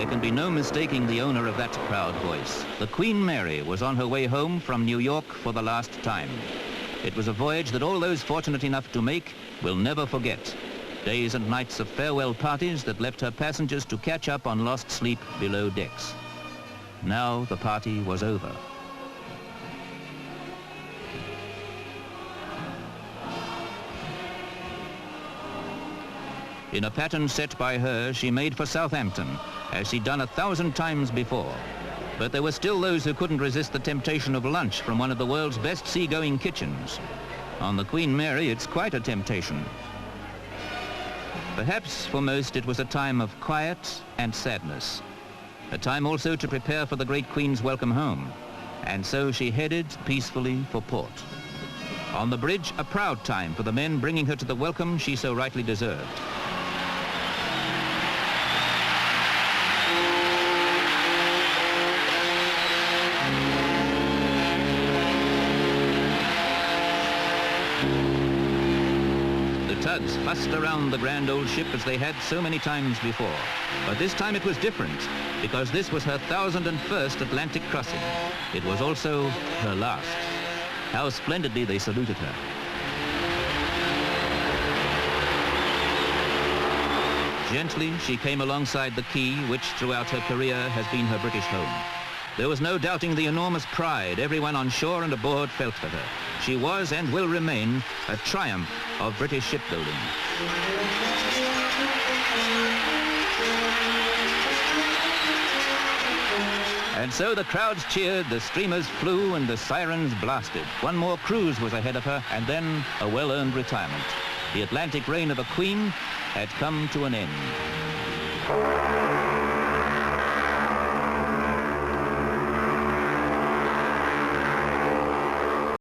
There can be no mistaking the owner of that proud voice. The Queen Mary was on her way home from New York for the last time. It was a voyage that all those fortunate enough to make will never forget. Days and nights of farewell parties that left her passengers to catch up on lost sleep below decks. Now the party was over. In a pattern set by her, she made for Southampton, as she'd done 1,000 times before. But there were still those who couldn't resist the temptation of lunch from one of the world's best seagoing kitchens. On the Queen Mary, it's quite a temptation. Perhaps for most it was a time of quiet and sadness. A time also to prepare for the great Queen's welcome home. And so she headed peacefully for port. On the bridge, a proud time for the men bringing her to the welcome she so rightly deserved. Tugs fussed around the grand old ship as they had so many times before. But this time it was different, because this was her 1,001st Atlantic crossing. It was also her last. How splendidly they saluted her. Gently, she came alongside the quay, which throughout her career has been her British home. There was no doubting the enormous pride everyone on shore and aboard felt for her. She was and will remain a triumph of British shipbuilding. And so the crowds cheered, the streamers flew, and the sirens blasted. One more cruise was ahead of her, and then a well-earned retirement. The Atlantic reign of a queen had come to an end.